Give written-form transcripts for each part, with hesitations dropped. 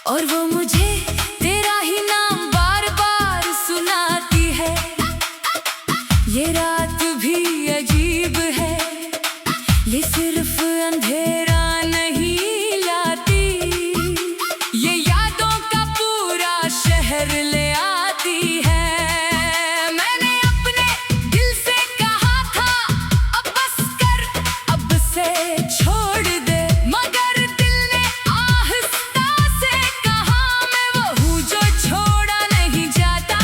और वो मुझे तेरा ही नाम बार बार सुनाती है। ये रात भी अजीब है, ये सिर्फ अंधेरा नहीं लाती, ये यादों का पूरा शहर ले आती है। मैंने अपने दिल से कहा था अब बस कर, अब से छोड़ दे, मगर दिल ने आहिस्ता से कहा मैं वो हूँ जो छोड़ा नहीं जाता।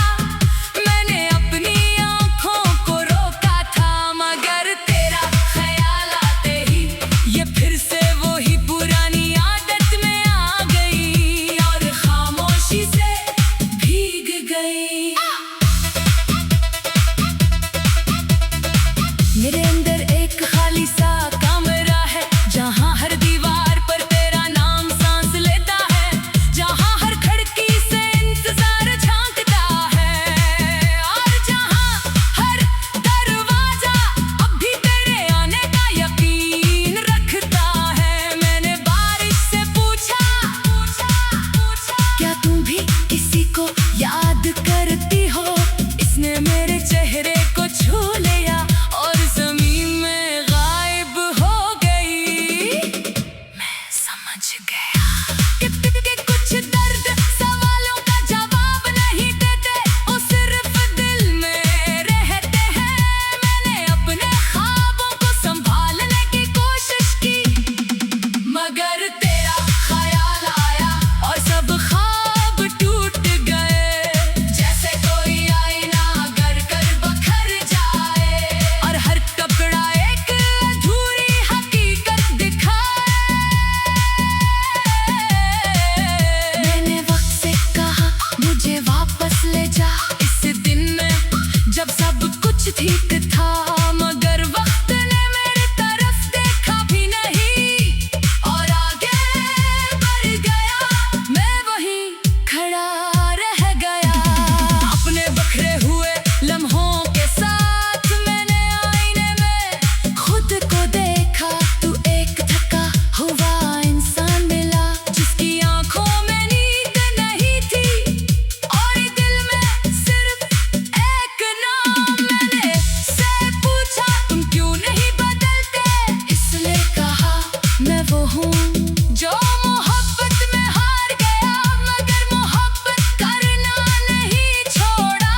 मैंने अपनी आँखों को रोका था, मगर तेरा ख्याल आते ही ये फिर से वही पुरानी आदत में आ गई और खामोशी से भीग गई। मेरे अंदर एक खाली सा कमरा है, जहाँ हर दीवार पर तेरा नाम सांस लेता है, जहाँ हर खिड़की से इंतजार झांकता है, और जहाँ हर दरवाजा अब भी तेरे आने का यकीन रखता है। मैंने बारिश से पूछा क्या तुम भी किसी को याद करती हो? इसने मेरे चेहरे को छू लिया और जमीन में गायब हो गई। मैं समझ गया कि कुछ दर्द सवालों का जवाब नहीं देते, वो सिर्फ दिल में रहते हैं। मैंने अपने ख्वाबों को संभालने की कोशिश की, मगर तेरा ख्याल आया और सब ख्वाब टूट गए, जैसे कोई आईना गर कर बखर जाए और हर टुकड़ा एक अधूरी हकीकत दिखाए। मैंने वक्त से कहा मुझे वापस ले जा, इस दिन में जब सब कुछ ठीक था, मगर वक्त ने मेरी तरफ देखा भी नहीं और आगे बढ़ गया। मैं वहीं खड़ा रह गया अपने बखरे हुए लम्हों के साथ। मैंने आईने में खुद को देखा, तू एक थका हुआ इंसान मिला, जिसकी आंखों में नींद नहीं थी और दिल में सिर्फ एक नाम। मैंने से पूछा तुम क्यों नहीं बदलते? इसने कहा मैं वो हूँ जो मोहब्बत में हार गया, मगर मोहब्बत करना नहीं छोड़ा।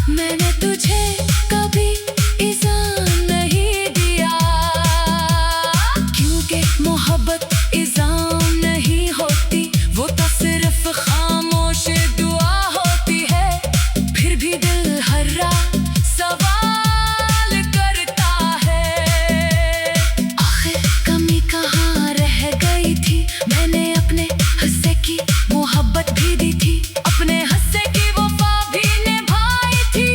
मैंने तुझे कभी इल्ज़ाम नहीं दिया, क्योंकि मोहब्बत इल्ज़ाम नहीं होती, वो तो सिर्फ खामोश दुआ होती है। फिर भी दिल हर रात सवाल करता है, आखिर कमी कहाँ रह गई थी? मैंने अपने हिस्से की मोहब्बत भी दी थी, अपने हिस्से की वफा भी निभाई थी,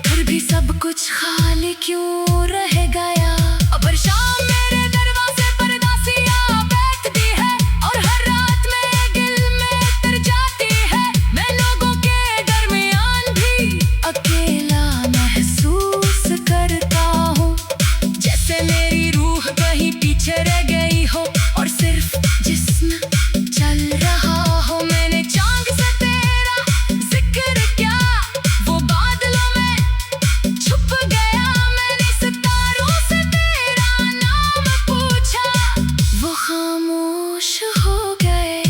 फिर भी सब कुछ खाली क्यों रह गया? अब शाम मेरे दरवाजे पर दासियाँ बैठती है और हर रात मेरे दिल में तर जाती है। मैं लोगों के दरमियान भी अकेला महसूस करता हूँ, जैसे मेरी रूह कहीं पीछे रह गई हो और सिर्फ जिस्म चल रहा हो। मैंने चांद से तेरा जिक्र किया, वो बादलों में छुप गया। मैंने सितारों से तेरा नाम पूछा, वो खामोश हो गए।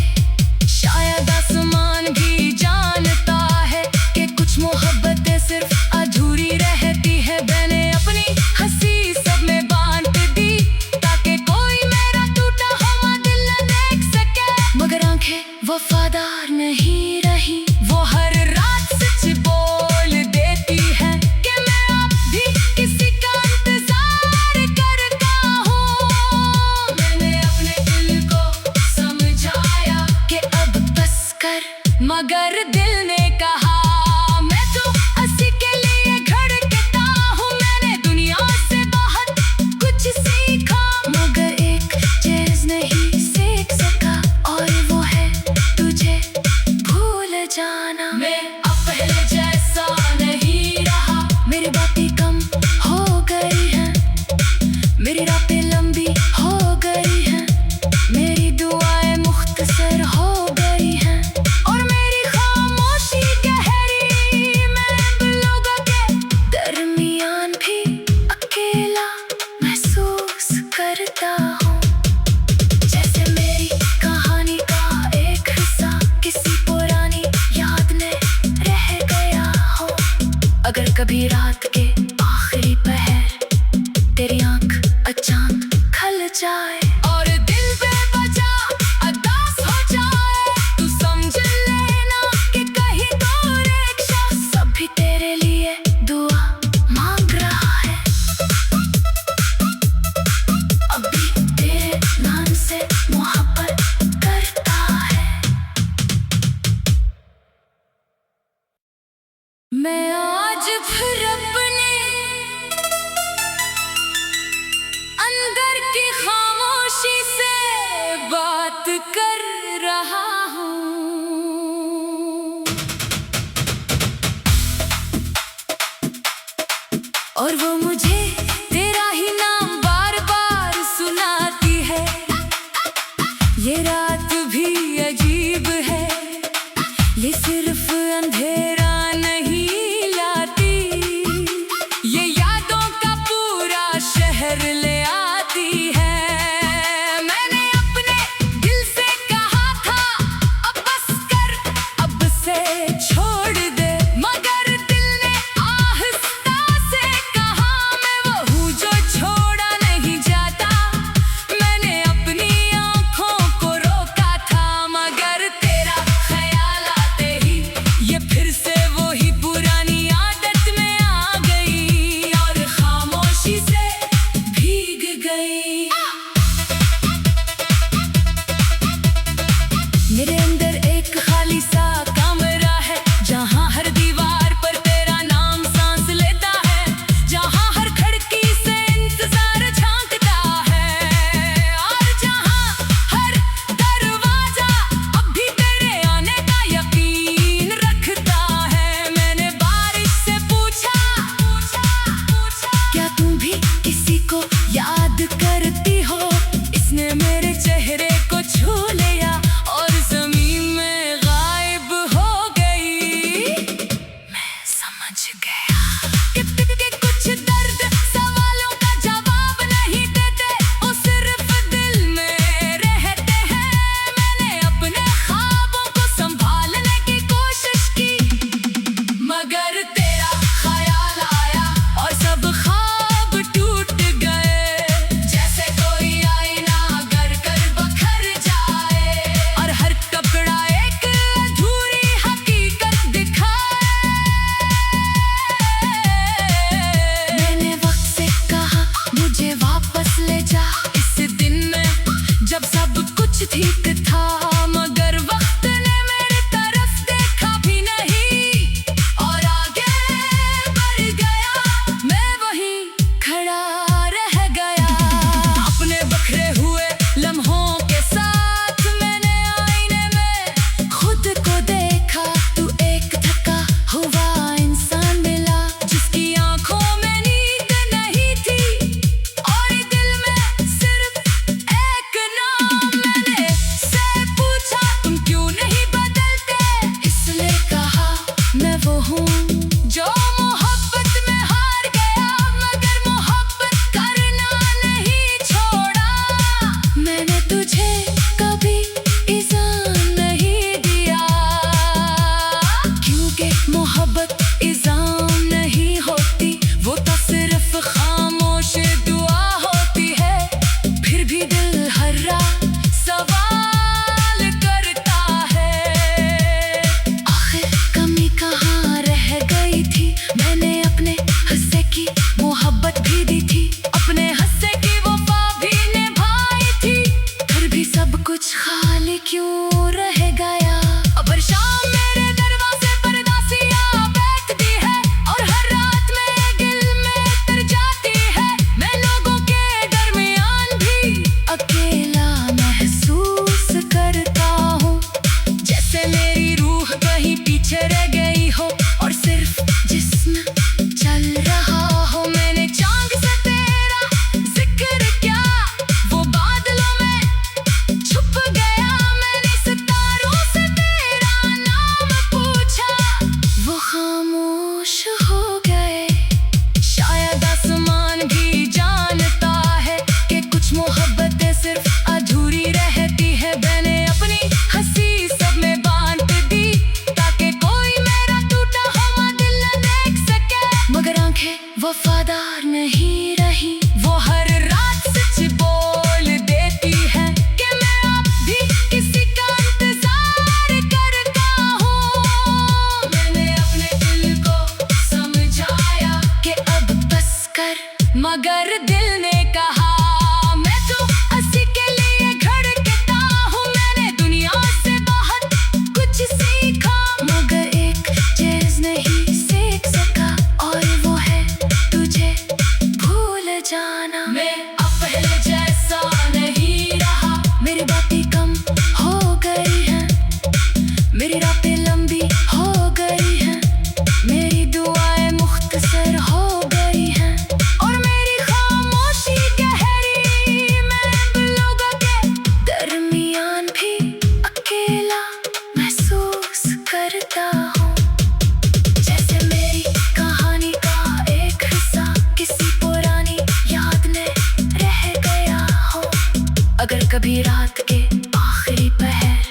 शायद आसमान भी जानता है कि कुछ मोहब्बतें सिर्फ अधूरी रहती है। मैंने अपनी हंसी सब में बांट दी, ताकि कोई मेरा टूटा हुआ दिल न देख सके, मगर आंखें वफादार नहीं रही। वो हर रात सच बोल देती है कि मैं अब भी किसी का इंतजार करता हूँ। मैंने अपने दिल को समझाया कि अब बस कर, मगर दिल ने कहा मैं तो हंसी के लिए धड़कता हूँ। मैंने दुनिया से बहुत कुछ सीखा, मगर एक चीज नहीं सीख सका, और वो है तुझे भूल जाना। मैं अब पहले जैसा नहीं रहा, मेरी बातें कम हो गई हैं, मेरी रातें लंबी हो गई हैं, मेरी दुआएं मुख्तसर हो गई हैं। ये रात भी अजीब है, ये सिर्फ अंधेरा नहीं लाती, ये यादों का पूरा शहर ले आती है। मैंने अपने दिल से कहा था अब बस कर, अब से छोड़ दे, मगर दिल ने आहिस्ता से कहा मैं वो हूँ जो छोड़ा नहीं जाता। मैंने अपनी आँखों को रोका था, मगर तेरा ख्याल आते ही ये फिर से वही पुरानी आदत में आ गई और खामोशी से भीग गई। मेरे अंदर एक खाली सा कमरा है, जहाँ हर दीवार पर तेरा नाम सांस लेता है, जहाँ हर खिड़की से इंतजार झांकता है, और जहाँ हर दरवाजा अब भी तेरे आने का यकीन रखता है। मैंने बारिश से पूछा क्या तुम भी किसी को याद करती हो? इसने मेरे चेहरे को छू लिया और जमीन में गायब हो गई। मैं समझ गया कि कुछ दर्द सवालों का जवाब नहीं देते, वो सिर्फ दिल में रहते हैं। मैंने अपने ख्वाबों को संभालने की कोशिश की, मगर तेरा ख्याल आया और सब ख्वाब टूट गए, जैसे कोई आईना गर कर बखर जाए और हर कपड़ा एक अधूरी हकीकत दिखाए। मैंने वक्त से कहा मुझे वापस ले जा, इस दिन में जब सब कुछ ठीक था, मगर वक्त ने मेरी तरफ देखा भी नहीं और आगे बढ़ गया। मैं वहीं खड़ा रह गया अपने बखरे हुए लम्हों के साथ। मैंने आईने में खुद को देखा, तू एक थका हुआ इंसान मिला, जिसकी आंखों में नींद नहीं थी और दिल में सिर्फ एक नाम। मैंने से पूछा तुम क्यों नहीं बदलते? इसने कहा मैं वो हूँ जो मोहब्बत में हार गया, मगर मोहब्बत करना नहीं छोड़ा। मैंने तुझे कभी इज़्ज़त नहीं दिया, क्योंकि मोहब्बत इल्ज़ाम नहीं होती, वो तो सिर्फ खामोश दुआ होती है। फिर भी दिल हर रात सवाल करता है, आखिर कमी कहाँ रह गई थी? मैंने अपने हिस्से की मोहब्बत भी दी थी, अपने हिस्से की वफा भी निभाई थी, फिर भी सब कुछ खाली क्यों रह गया? अब शाम मेरे दरवाजे पर दासियाँ बैठती है और हर रात मेरे दिल में तर जाती है। मैं लोगों के दरमियान भी अकेला महसूस करता हूँ, जैसे मेरी रूह कहीं पीछे रह गई हो और सिर्फ जिस्म चल रहा हो। मैंने चांद से तेरा जिक्र किया, वो बादलों में छुप गया। मैंने सितारों से रात के आखिरी पहर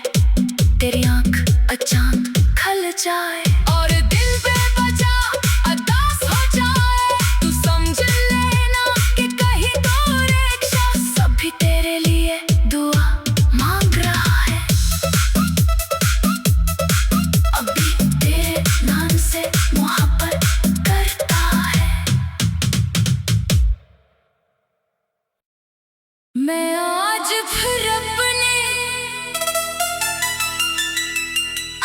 तेरी आंख अचानक खल जाए और दिल बेवजह अदास हो जाए। तू समझ लेना कि कहीं दूर एक शख्स अभी तेरे लिए दुआ मांग रहा है, अभी तेरे नाम से मोहब्बत करता है। मैं आज फिर अपने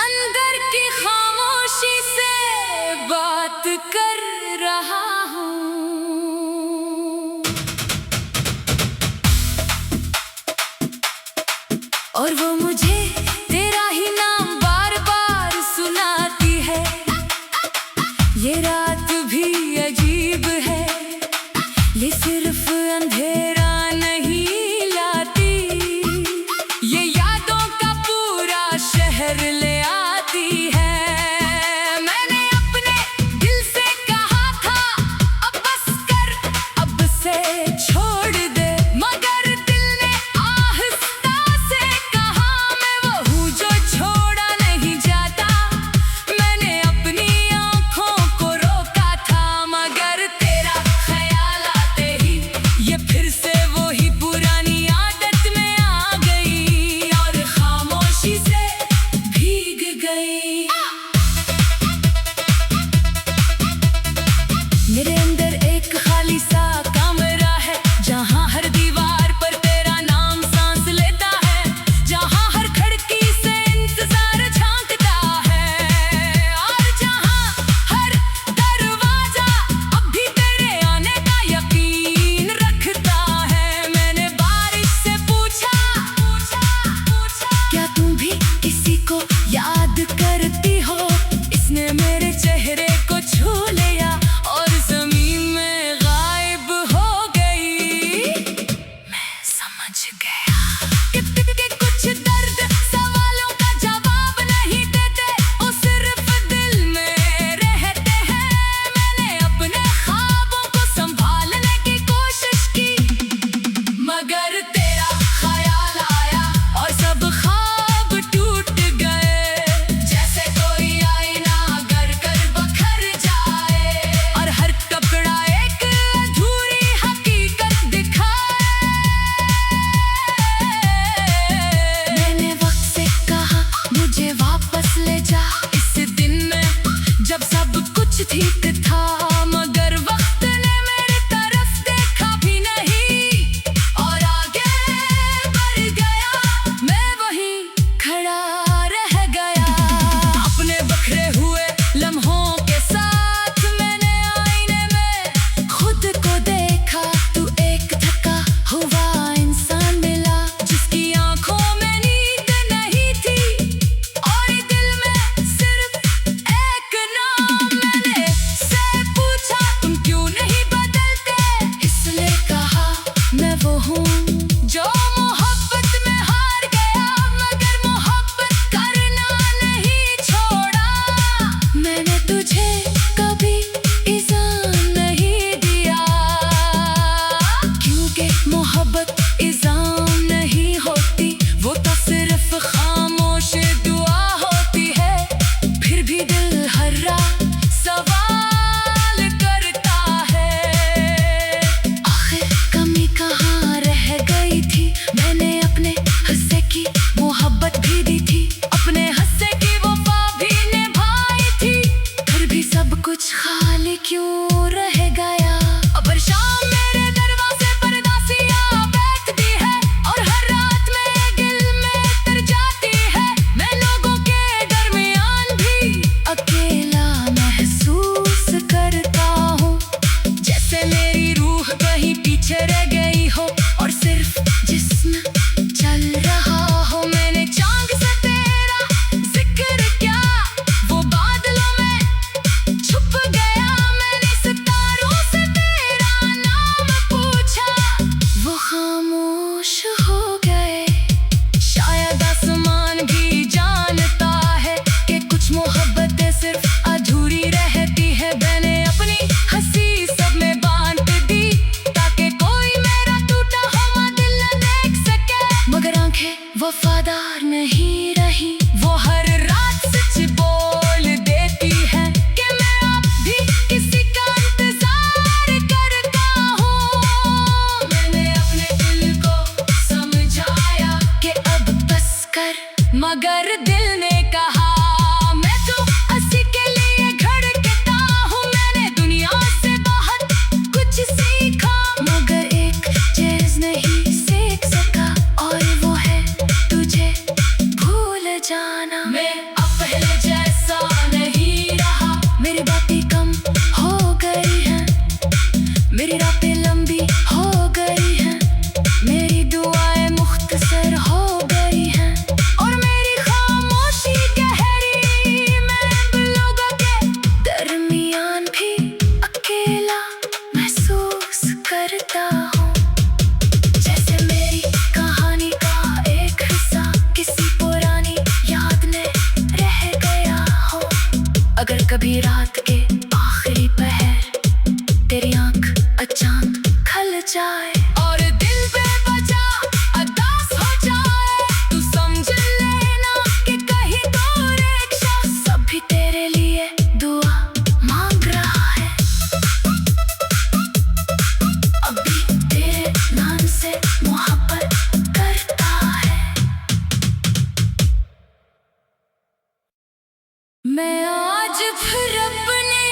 अंदर की खामोशी से बात कर रहा हूँ और वो मुझे तेरा ही नाम बार बार सुनाती है। ये रात भी अजीब है, ये सिर्फ अंधेरा नहीं लाती, ये यादों का पूरा शहर ले आती है। मैंने अपने दिल से कहा था अब बस कर, अब से छोड़ दे, मगर दिल ने आहिस्ता से कहा मैं वो वफादार नहीं रही। वो हर रात सच बोल देती है कि मैं अब भी किसी का इंतजार करता हूँ। मैंने अपने दिल को समझाया कि अब बस कर, मगर दिल ने कहा मैं तो हंसी के लिए धड़कता हूँ। मैंने दुनिया से बहुत कुछ सीखा, मगर एक चीज नहीं सीख सका, और वो है तुझे भूल जाना। मैं अब पहले जैसा नहीं रहा, मेरी बातें कम हो गई हैं, मेरी रातें लंबी हो गई हैं, मेरी दुआएं मुख्तसर हो गई हैं, और मेरी खामोशी गहरी। मैं अब लोगों के दरमियान भी अकेला महसूस करता हूँ, जैसे मेरी कहानी का एक हिस्सा किसी पुरानी याद में रह गया हो। अगर कभी रात के आखिरी पहर तेरी आंख अचानक खल जाए और दिल बेवजह उदास हो जाए, तू समझ लेना कि कहीं दूर एक शख्स अभी तेरे लिए दुआ मांग रहा है, अभी तेरे नाम से मोहब्बत करता है। मैं आज फिर अपने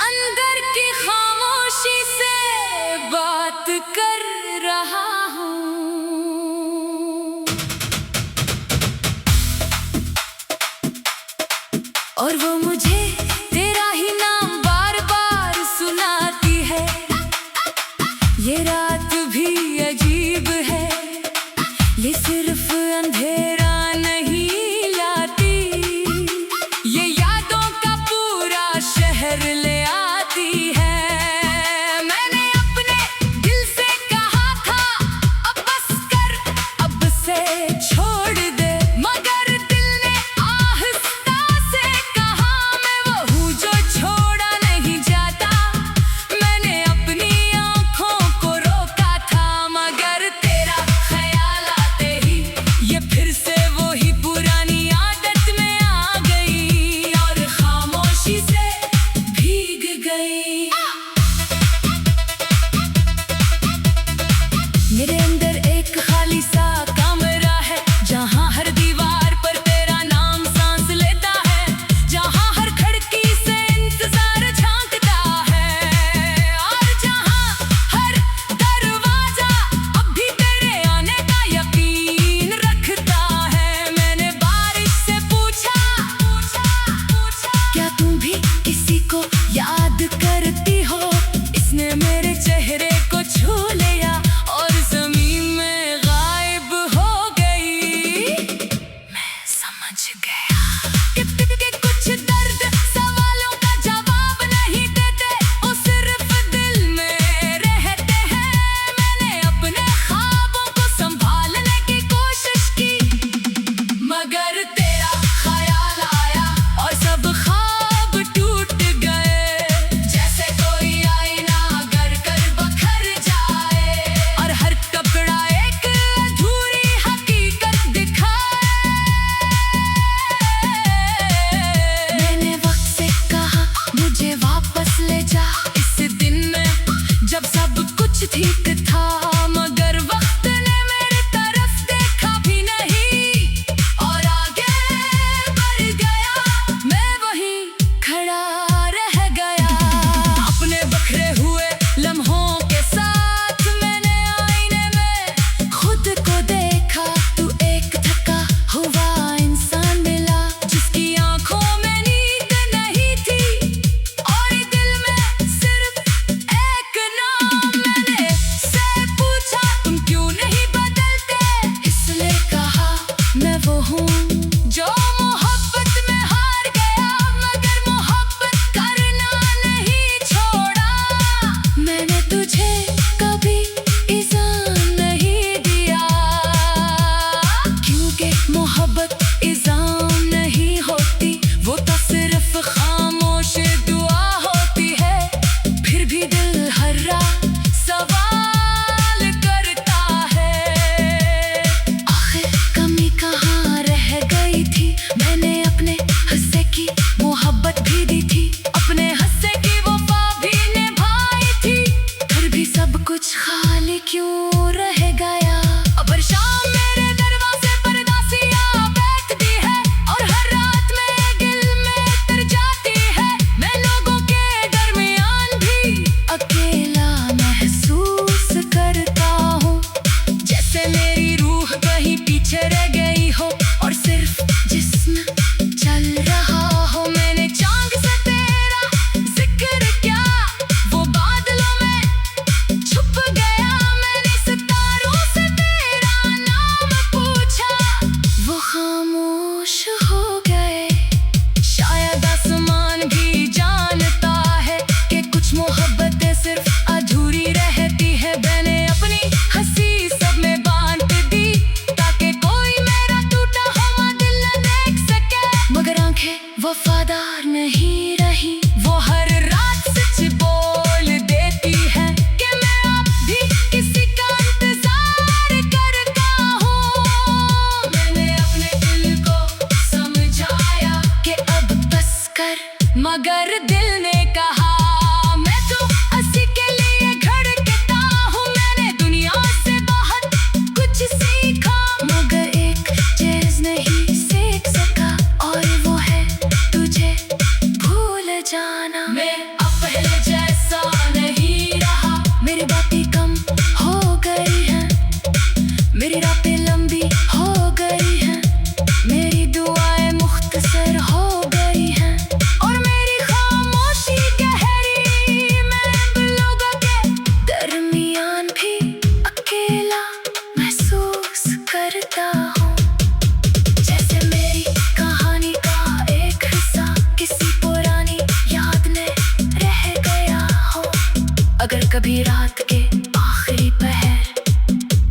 अंदर की खामोशी से बात कर रहा हूँ, और वो मुझे तेरा ही नाम बार बार सुनाती है। ये रात भी अजीब है, ये सिर्फ अंधेरा नहीं लाती, ये यादों का पूरा शहर ले आती है। मैंने अपने दिल से कहा था अब बस कर, अब से छोड़ दे, मगर दिल ने आहिस्ता से कहा मैं वो हूँ जो छोड़ा नहीं जाता। मैंने अपनी आँखों को रोका था, मगर तेरा ख्याल आते ही ये फिर से वही पुरानी आदत में आ गई, और खामोशी से भीग गई। मेरे अंदर एक खाली सा कमरा है, जहाँ हर दीवार पर तेरा नाम सांस लेता है, जहाँ हर खिड़की से इंतजार झांकता है, और जहाँ हर दरवाजा अब भी तेरे आने का यकीन रखता है। मैंने बारिश से पूछा क्या तुम भी किसी को याद करती हो? इसने मेरे चेहरे को छू लिया और ज़मीन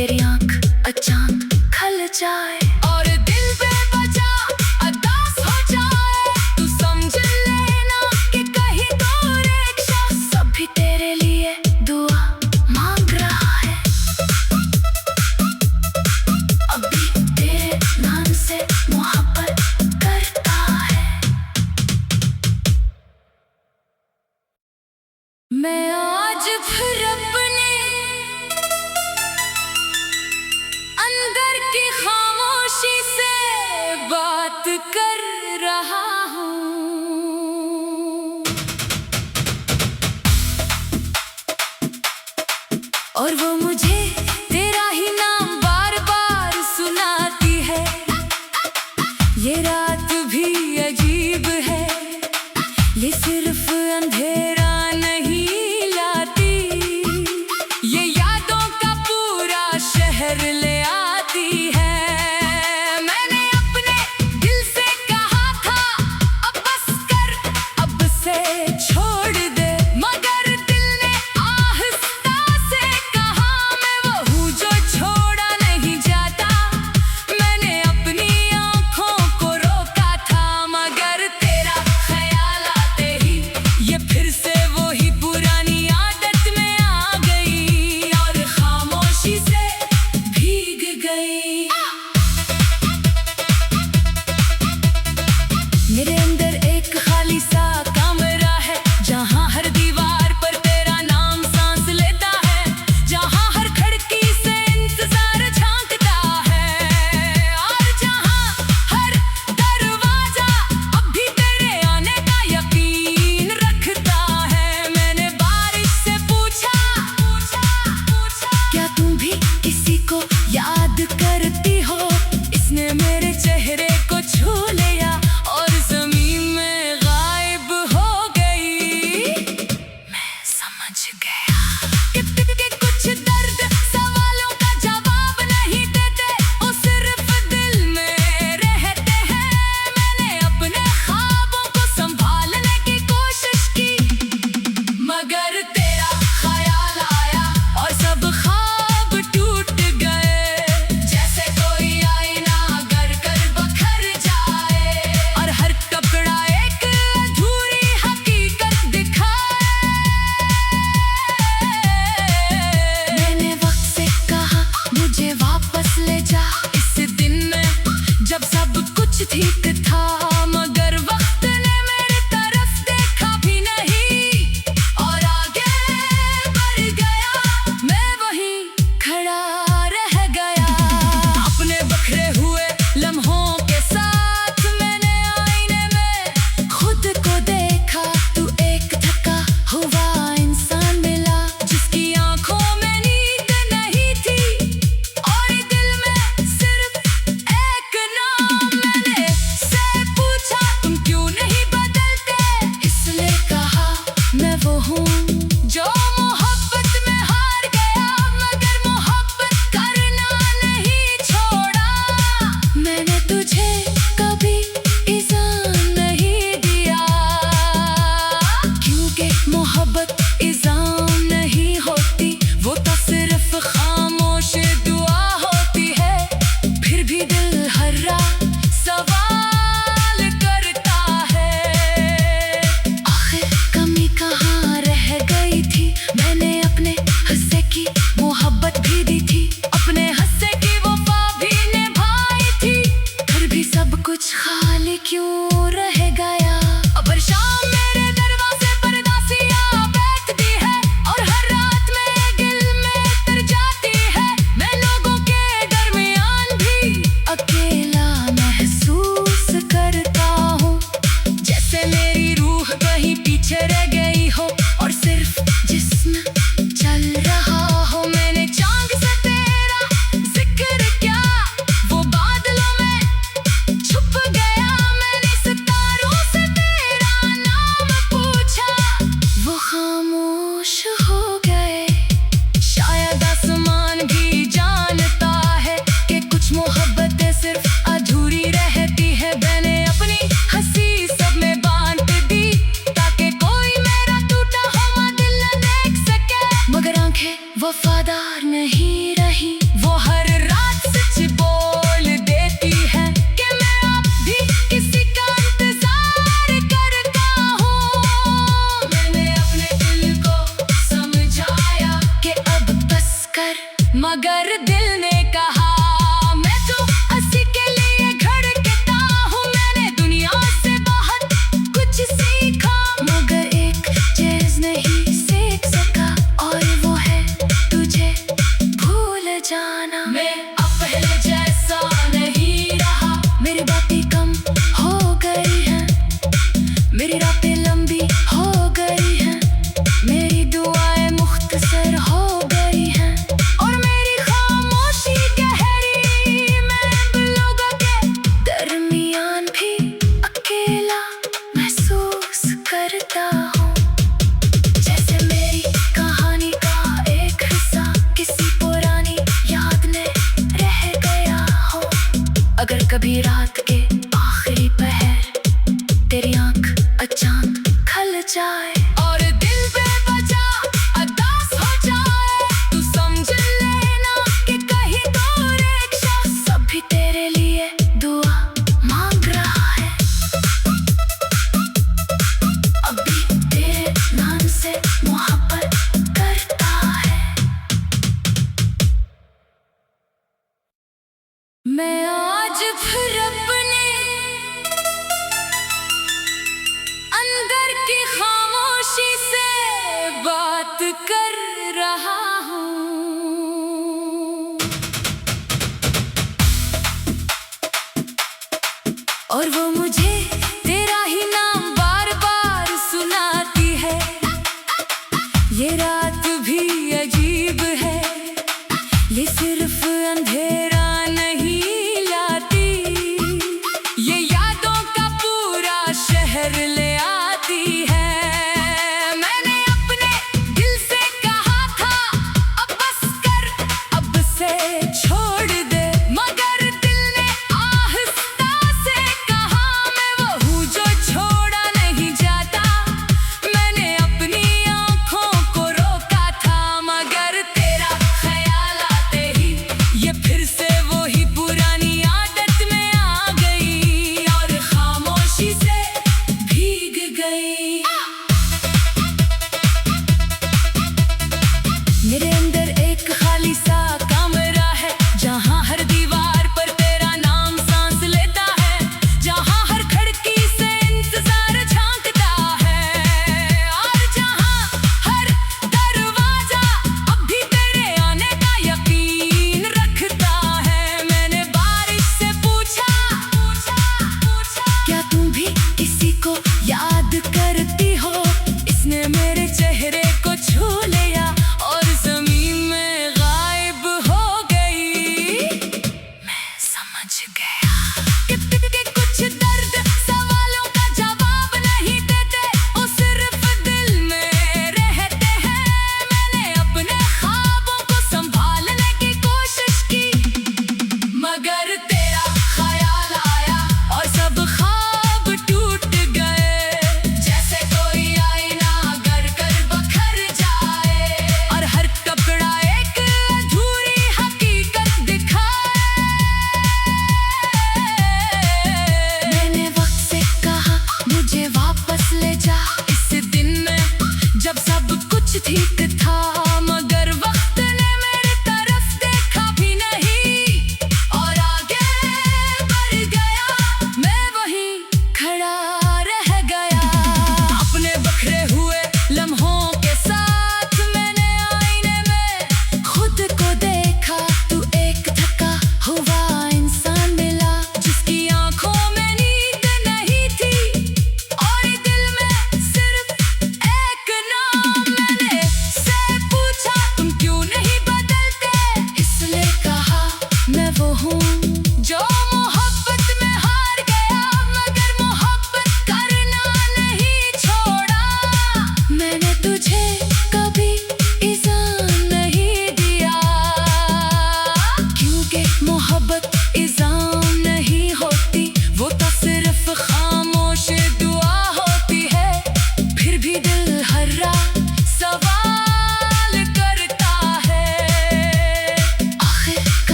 तेरी आंख अचानक खल जाए और दिल बेवजह अदास हो जाए। तू समझ लेना कि कहीं दूर एक शख्स अभी तेरे लिए दुआ मांग रहा है। अभी तेरे नाम से मोहब्बत करता है। मैं आज फिर अपने अंदर की खामोशी से बात कर रहा हूँ और वो मुझे तेरा ही नाम बार बार सुनाती है। ये रात भी अजीब है, ये सिर्फ अंधेरा नहीं लाती, ये यादों का पूरा शहर ले आती है। मैंने अपने दिल से कहा था अब बस कर, अब से छोड़ दे, मगर दिल ने आहिस्ता से कहा मैं वो हूँ जो छोड़ा नहीं जाता। मैंने अपनी आँखों को रोका था, मगर तेरा ख्याल आते ही ये फिर से वही पुरानी आदत में आ गई और खामोशी से भीग गई। मेरे अंदर एक खाली सा कमरा है, जहाँ हर दीवार पर तेरा नाम सांस लेता है, जहाँ हर खिड़की से इंतजार झांकता है और जहाँ हर दरवाजा अब भी तेरे आने का यकीन रखता है। मैंने बारिश से पूछा क्या तुम भी किसी को याद करती हो? इसने मेरे चेहरे को छू लिया और जमीन में गायब हो गई। मैं समझ गया कि कुछ दर्द सवालों का जवाब नहीं देते, वो सिर्फ दिल में रहते हैं। मैंने अपने ख्वाबों को संभालने की कोशिश की, मगर तेरा ख्याल आया और सब ख्वाब टूट गए। मगर दिल ने कहा मैं तो हंसी के लिए धड़कता हूँ। मैंने दुनिया से बहुत कुछ सीखा मगर एक चीज नहीं सीख सका और वो है तुझे भूल जाना। मैं अब पहले जैसा नहीं रहा, मेरी बातें कम हो गई हैं, मेरी रातें लंबी हो गई हैं, मेरी दुआएं मुख्तसर हो गई हैं और मेरी खामोशी गहरी। मैं अब लोगों के दरमियान भी अकेला महसूस करता हूँ, जैसे मेरी कहानी का एक हिस्सा किसी पुरानी याद में रह गया हो। अगर कभी रात के आखिरी पहर तेरी आंख अचानक खल जाए और दिल बेवजह उदास हो जाए, तू समझ लेना कि कहीं दूर एक शख्स अभी तेरे लिए दुआ मांग रहा है। अभी तेरे नाम से मोहब्बत करता है। मैं आज फिर अपने अंदर की खामोशी से बात कर रहा हूँ और वो मुझे तेरा ही नाम बार बार सुनाती है। ये रात भी अजीब है, ये सिर्फ अंधेरा नहीं लाती, ये यादों का पूरा शहर ले आती है। मैंने अपने दिल से कहा था अब बस कर, अब से छोड़ दे, मगर दिल ने आहिस्ता से कहा मैं वो हूँ जो छोड़ा नहीं जाता। मैंने अपनी आँखों को रोका था मगर तेरा ख्याल आते ही ये फिर से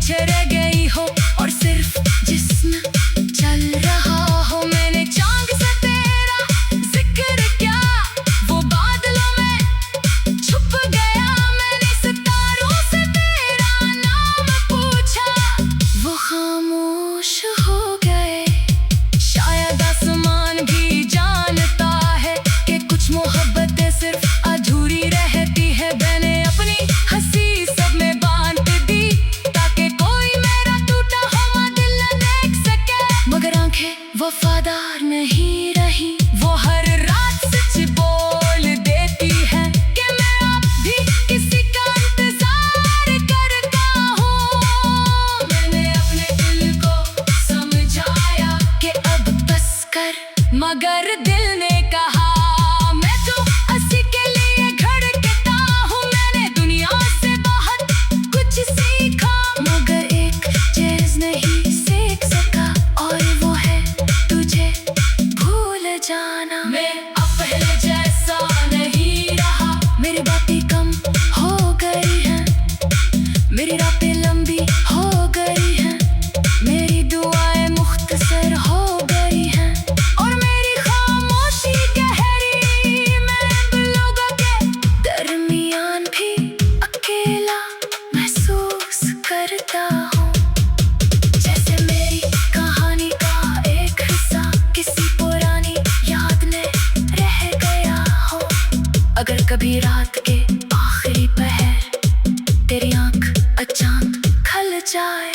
पीछे रह गई हो और सिर्फ जिस्म चल रहा हो। मैंने चांद से तेरा जिक्र क्या, वो बादलों में छुप गया। मैंने सितारों से तेरा नाम पूछा, वो खामोश हो गए। शायद आसमान भी जानता है कि कुछ मोहब्बतें सिर्फ अधूरी रहती है। मैंने अपनी हंसी सब में बांट दी ताकि कोई मेरा टूटा हुआ दिल न देख सके। मगर आंखें वफादार नहीं रही, वो हर रात सच बोल देती है कि मैं अब भी किसी का इंतजार करता हूँ। मैंने अपने दिल को समझाया कि अब बस कर, मगर दिल ने कहा मैं तो हंसी के लिए धड़कता हूँ। मैंने दुनिया से बहुत कुछ सीखा, मगर एक चीज नहीं सीख सका और वो है तुझे भूल जाना। मैं अब पहले जैसा नहीं रहा, मेरी बातें कम हो गई हैं, मेरी रातें लंबी हो गई हैं, मेरी दुआएं मुख्तसर हो गई हैं और मेरी खामोशी गहरी। मैं अब लोगों के दरमियान भी अकेला महसूस करता हूँ, जैसे मेरी कहानी का एक हिस्सा किसी पुरानी याद में रह गया हो। अगर कभी रात के आखिरी पहर तेरी आंख अचानक खल जाए